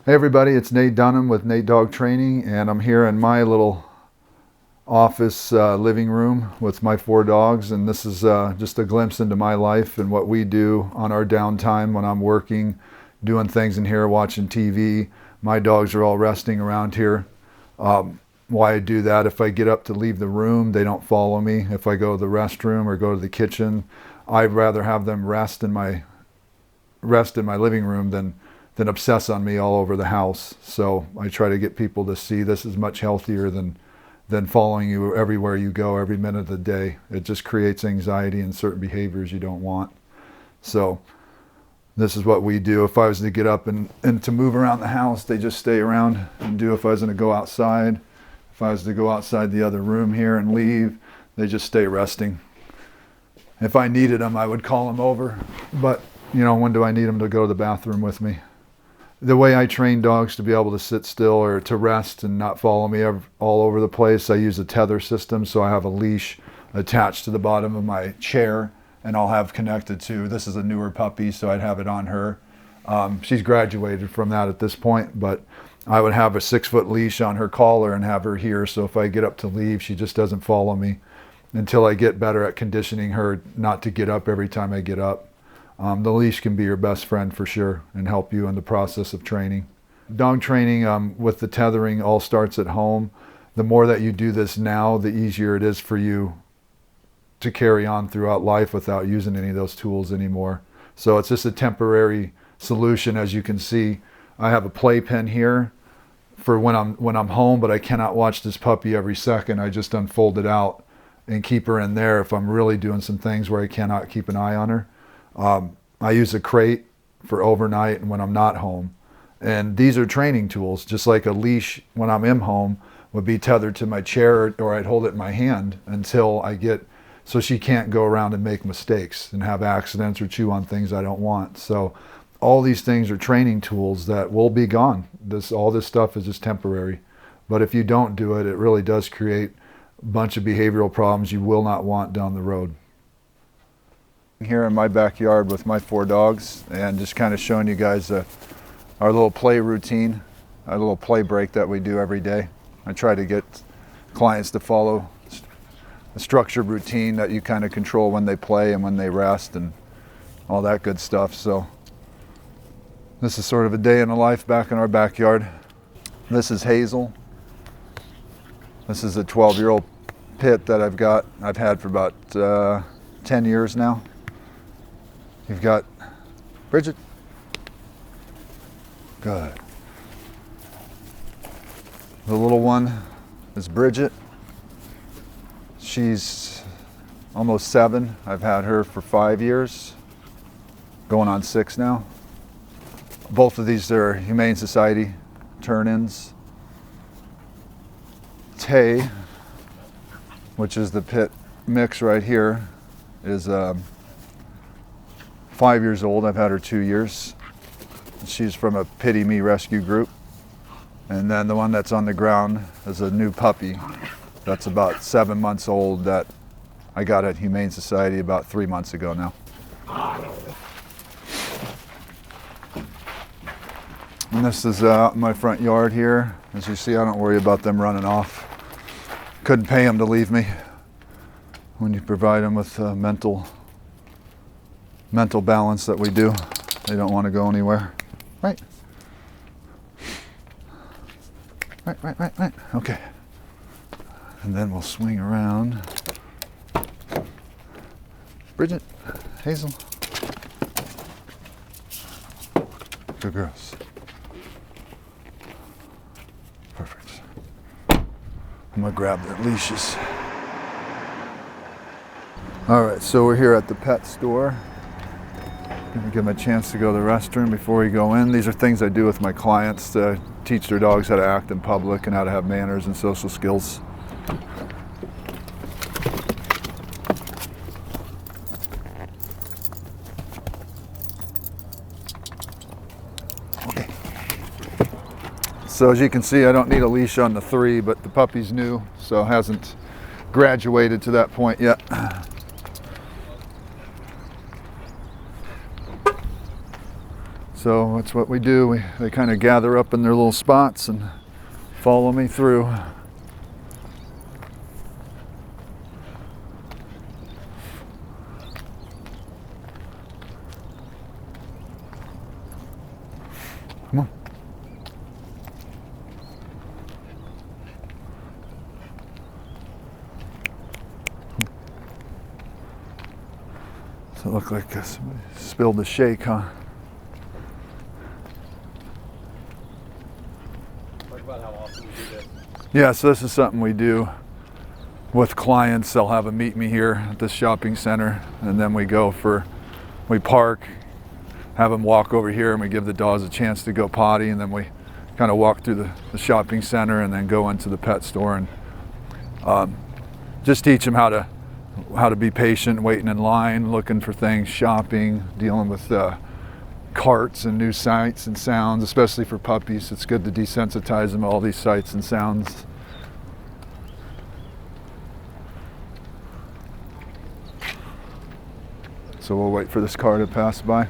Hey everybody, it's Nate Dunham with Nate Dog Training, and I'm here in my little office living room with my 4 dogs, and this is just a glimpse into my life and what we do on our downtime when I'm working, doing things in here, watching TV. My dogs are all resting around here. Why I do that, if I get up to leave the room, they don't follow me. If I go to the restroom or go to the kitchen, I'd rather have them rest in my living room than obsess on me all over the house. So I try to get people to see this is much healthier than following you everywhere you go every minute of the day. It just creates anxiety and certain behaviors you don't want. So this is what we do. If I was to get up and to move around the house, they just stay around and do. If I was going to go outside, if I was to go outside the other room here and leave, they just stay resting. If I needed them, I would call them over. But, you know, when do I need them to go to the bathroom with me? The way I train dogs to be able to sit still or to rest and not follow me all over the place, I use a tether system. So I have a leash attached to the bottom of my chair, and I'll have connected to, this is a newer puppy, so I'd have it on her. She's graduated from that at this point, but I would have a 6-foot leash on her collar and have her here. So if I get up to leave, she just doesn't follow me until I get better at conditioning her not to get up every time I get up. The leash can be your best friend for sure and help you in the process of training. Dog training with the tethering all starts at home. The more that you do this now, the easier it is for you to carry on throughout life without using any of those tools anymore. So it's just a temporary solution. As you can see, I have a playpen here for when I'm home, but I cannot watch this puppy every second. I just unfold it out and keep her in there if I'm really doing some things where I cannot keep an eye on her. I use a crate for overnight and when I'm not home. And these are training tools, just like a leash when I'm in home would be tethered to my chair, or I'd hold it in my hand until I get, so she can't go around and make mistakes and have accidents or chew on things I don't want. So all these things are training tools that will be gone. All this stuff is just temporary. But if you don't do it, it really does create a bunch of behavioral problems you will not want down the road. Here in my backyard with my 4 dogs, and just kind of showing you guys our little play routine, our little play break that we do every day. I try to get clients to follow a structured routine that you kind of control when they play and when they rest and all that good stuff. So this is sort of a day in the life back in our backyard. This is Hazel. This is a 12-year-old pit that I've had for about 10 years now. You've got Bridget. Good. The little one is Bridget. She's almost 7. I've had her for 5 years, going on 6 now. Both of these are Humane Society turn-ins. Tay, which is the pit mix right here, is 5 years old. I've had her 2 years. She's from a Pity Me rescue group. And then the one that's on the ground is a new puppy that's about 7 months old that I got at Humane Society about 3 months ago now. And this is out in my front yard here. As you see, I don't worry about them running off. Couldn't pay them to leave me. When you provide them with mental balance that we do, they don't want to go anywhere. Right. Okay. And then we'll swing around. Bridget, Hazel. Good girls. Perfect. I'm gonna grab their leashes. All right, so we're here at the pet store. Gonna give them a chance to go to the restroom before we go in. These are things I do with my clients to teach their dogs how to act in public and how to have manners and social skills. Okay. So as you can see, I don't need a leash on the 3, but the puppy's new, so hasn't graduated to that point yet. So that's what we do. They kind of gather up in their little spots and follow me through. Come on. So it looked like somebody spilled the shake, huh? Talk about how often you do this. Yeah, so this is something we do with clients. They'll have a meet me here at this shopping center, and then we park, have them walk over here, and we give the dogs a chance to go potty, and then we kind of walk through the shopping center and then go into the pet store and just teach them how to be patient, waiting in line, looking for things, shopping, dealing with carts and new sights and sounds, especially for puppies. It's good to desensitize them to all these sights and sounds. So we'll wait for this car to pass by.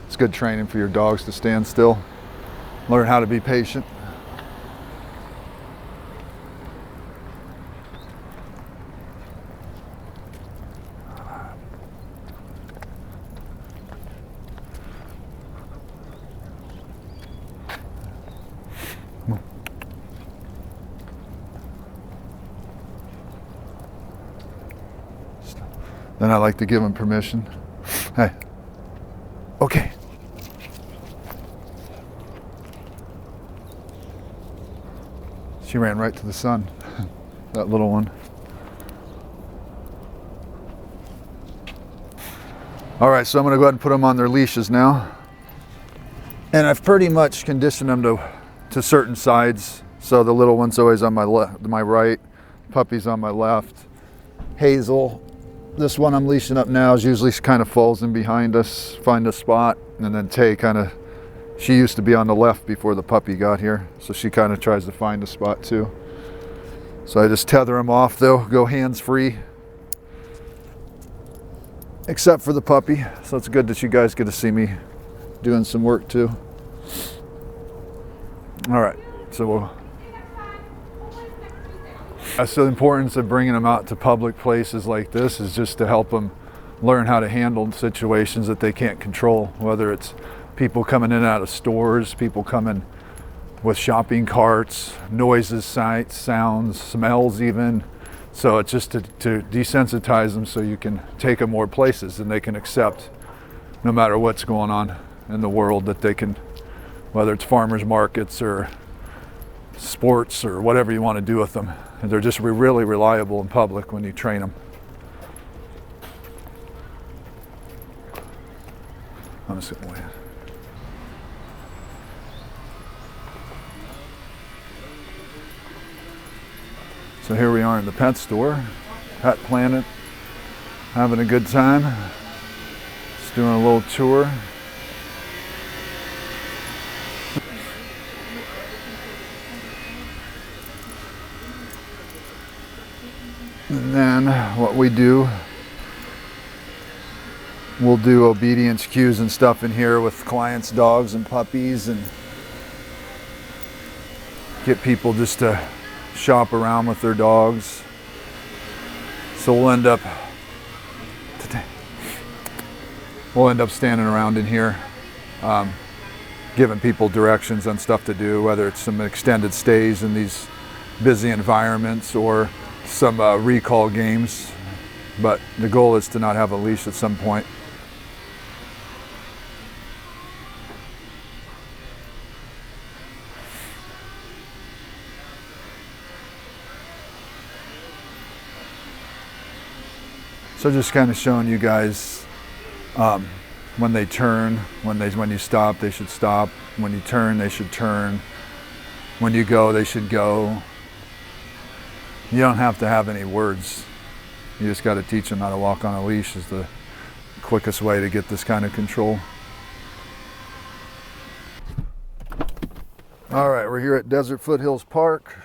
It's good training for your dogs to stand still, learn how to be patient. Then I like to give them permission. Hey, okay. She ran right to the sun, that little one. All right, so I'm gonna go ahead and put them on their leashes now. And I've pretty much conditioned them to certain sides. So the little one's always on my right, puppy's on my left. Hazel, this one I'm leashing up now, is usually kind of falls in behind us, find a spot, and then Tay she used to be on the left before the puppy got here, so she kind of tries to find a spot too. So I just tether them off though, go hands free, except for the puppy. So it's good that you guys get to see me doing some work too. All right, so that's the importance of bringing them out to public places like this, is just to help them learn how to handle situations that they can't control, whether it's people coming in and out of stores, people coming with shopping carts, noises, sights, sounds, smells even. So it's just to desensitize them so you can take them more places and they can accept, no matter what's going on in the world, that they can, whether it's farmers markets or sports or whatever you want to do with them. And they're just really reliable in public when you train them. I'm just gonna wait. So here we are in the pet store, Pet Planet, having a good time. Just doing a little tour. And then what we do, we'll do obedience cues and stuff in here with clients' dogs and puppies, and get people just to shop around with their dogs. So we'll end up standing around in here, giving people directions on stuff to do, whether it's some extended stays in these busy environments or some recall games. But the goal is to not have a leash at some point. So just kind of showing you guys when they turn, when you stop, they should stop. When you turn, they should turn. When you go, they should go. You don't have to have any words. You just got to teach them how to walk on a leash, is the quickest way to get this kind of control. All right, we're here at Desert Foothills Park.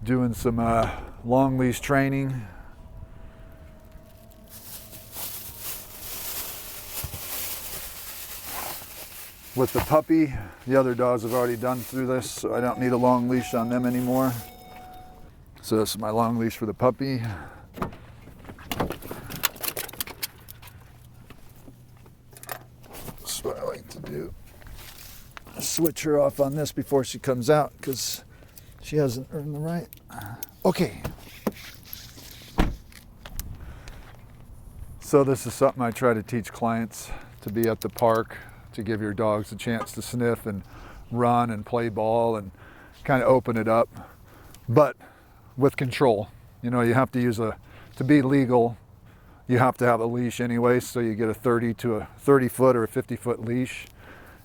Doing some long leash training. with the puppy. The other dogs have already done through this, so I don't need a long leash on them anymore. So this is my long leash for the puppy. That's what I like to do. Switch her off on this before she comes out because she hasn't earned the right. Okay. So this is something I try to teach clients, to be at the park, to give your dogs a chance to sniff and run and play ball and kind of open it up, but with control. You know, you have to use to be legal, you have to have a leash anyway, so you get a 30 foot or a 50 foot leash,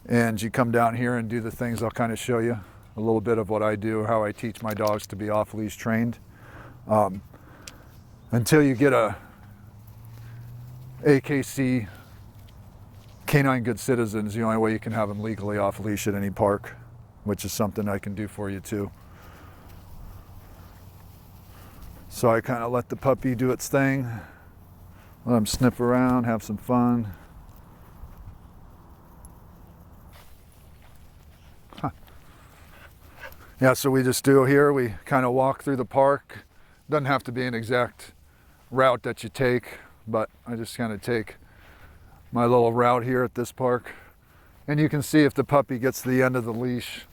and you come down here and do the things I'll kind of show you a little bit of what I do, how I teach my dogs to be off leash trained. Until you get a AKC, Canine Good Citizen, is the only way you can have them legally off leash at any park, which is something I can do for you too. So I kind of let the puppy do its thing, let him sniff around, have some fun. Huh. Yeah, so we just do here, we kind of walk through the park. Doesn't have to be an exact route that you take, but I just kind of take my little route here at this park. And you can see if the puppy gets to the end of the leash,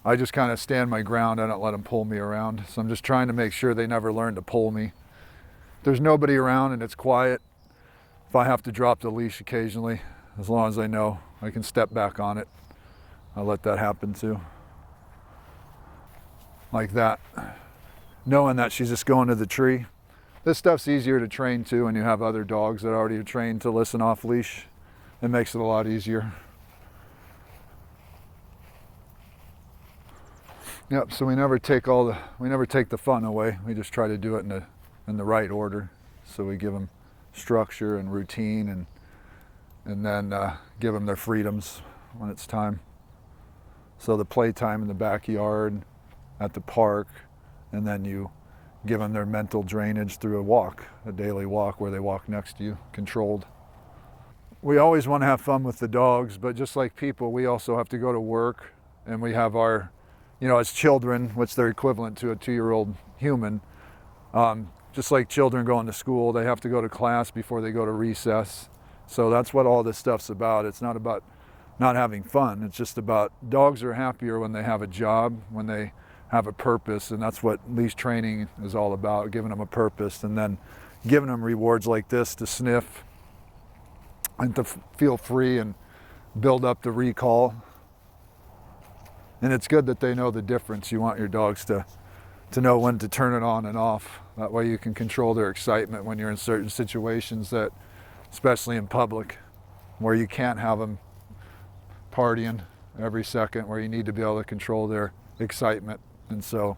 I just kind of stand my ground. I don't let them pull me around. So I'm just trying to make sure they never learn to pull me. If there's nobody around and it's quiet, if I have to drop the leash occasionally, as long as I know I can step back on it, I'll let that happen too. Like that. Knowing that she's just going to the tree. This stuff's easier to train too when you have other dogs that are already trained to listen off leash. It makes it a lot easier. Yep, so we never take the fun away. We just try to do it in the right order. So we give them structure and routine, and then give them their freedoms when it's time. So the playtime in the backyard, at the park, and then you give them their mental drainage through a daily walk where they walk next to you, controlled. We always want to have fun with the dogs, but just like people, we also have to go to work, and we have our, as children, which they're equivalent to a 2-year-old human, just like children going to school, they have to go to class before they go to recess. So that's what all this stuff's about. It's not about not having fun. It's just about, dogs are happier when they have a job, when they have a purpose, and that's what leash training is all about, giving them a purpose and then giving them rewards like this to sniff and to feel free and build up the recall. And it's good that they know the difference. You want your dogs to know when to turn it on and off. That way you can control their excitement when you're in certain situations, that, especially in public, where you can't have them partying every second, where you need to be able to control their excitement. And so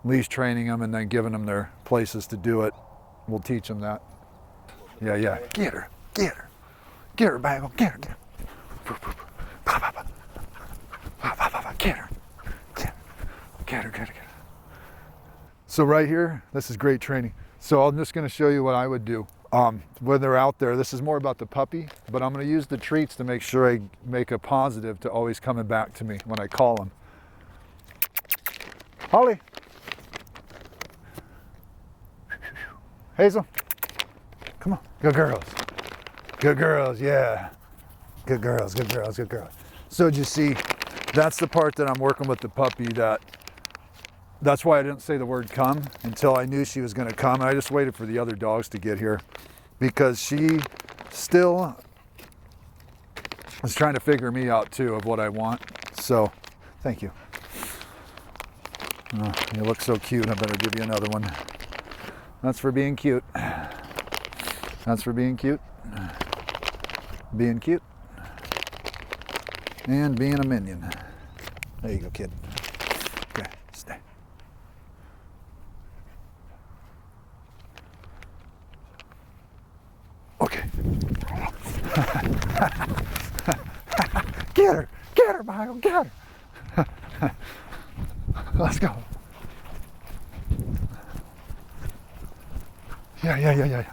leash training them and then giving them their places to do it will teach them that. Yeah. Get her, Bagel, get her. Get her. So right here, this is great training. So I'm just going to show you what I would do when they're out there. This is more about the puppy, but I'm going to use the treats to make sure I make a positive to always coming back to me when I call them. Holly. Hazel. Come on. Good girls, yeah. Good girls. So did you see, that's the part that I'm working with the puppy, that's why I didn't say the word come until I knew she was going to come. I just waited for the other dogs to get here because she still was trying to figure me out too of what I want. So, thank you. Oh, you look so cute. I better give you another one. That's for being cute. Being cute. And being a minion. There you go, kid. Okay, stay. Okay. Get her, Michael, get her. Let's go. Yeah.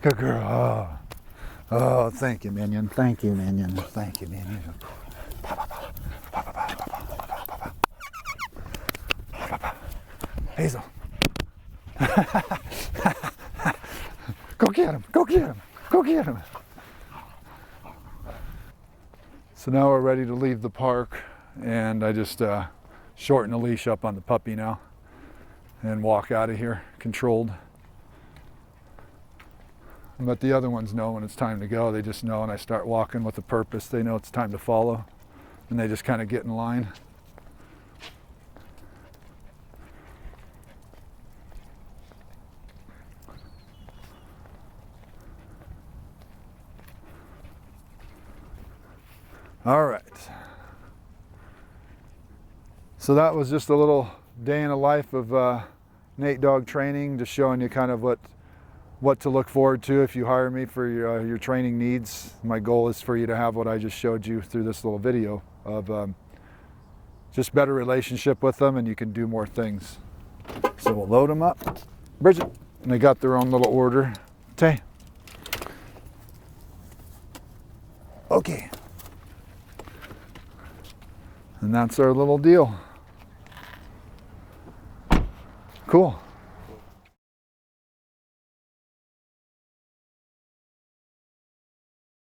Good girl. Oh, thank you, Minion. Thank you, Minion. Thank you, Minion. Hazel. Go get him. Go get him. Go get him. So now we're ready to leave the park, and I just shorten the leash up on the puppy now and walk out of here controlled. But the other ones know when it's time to go. They just know, and I start walking with a purpose. They know it's time to follow, and they just kind of get in line. All right. So that was just a little day in the life of Nate Dog Training, just showing you kind of what to look forward to if you hire me for your training needs. My goal is for you to have what I just showed you through this little video of just better relationship with them, and you can do more things. So we'll load them up. Bridget, and they got their own little order. Okay. Okay. And that's our little deal. Cool.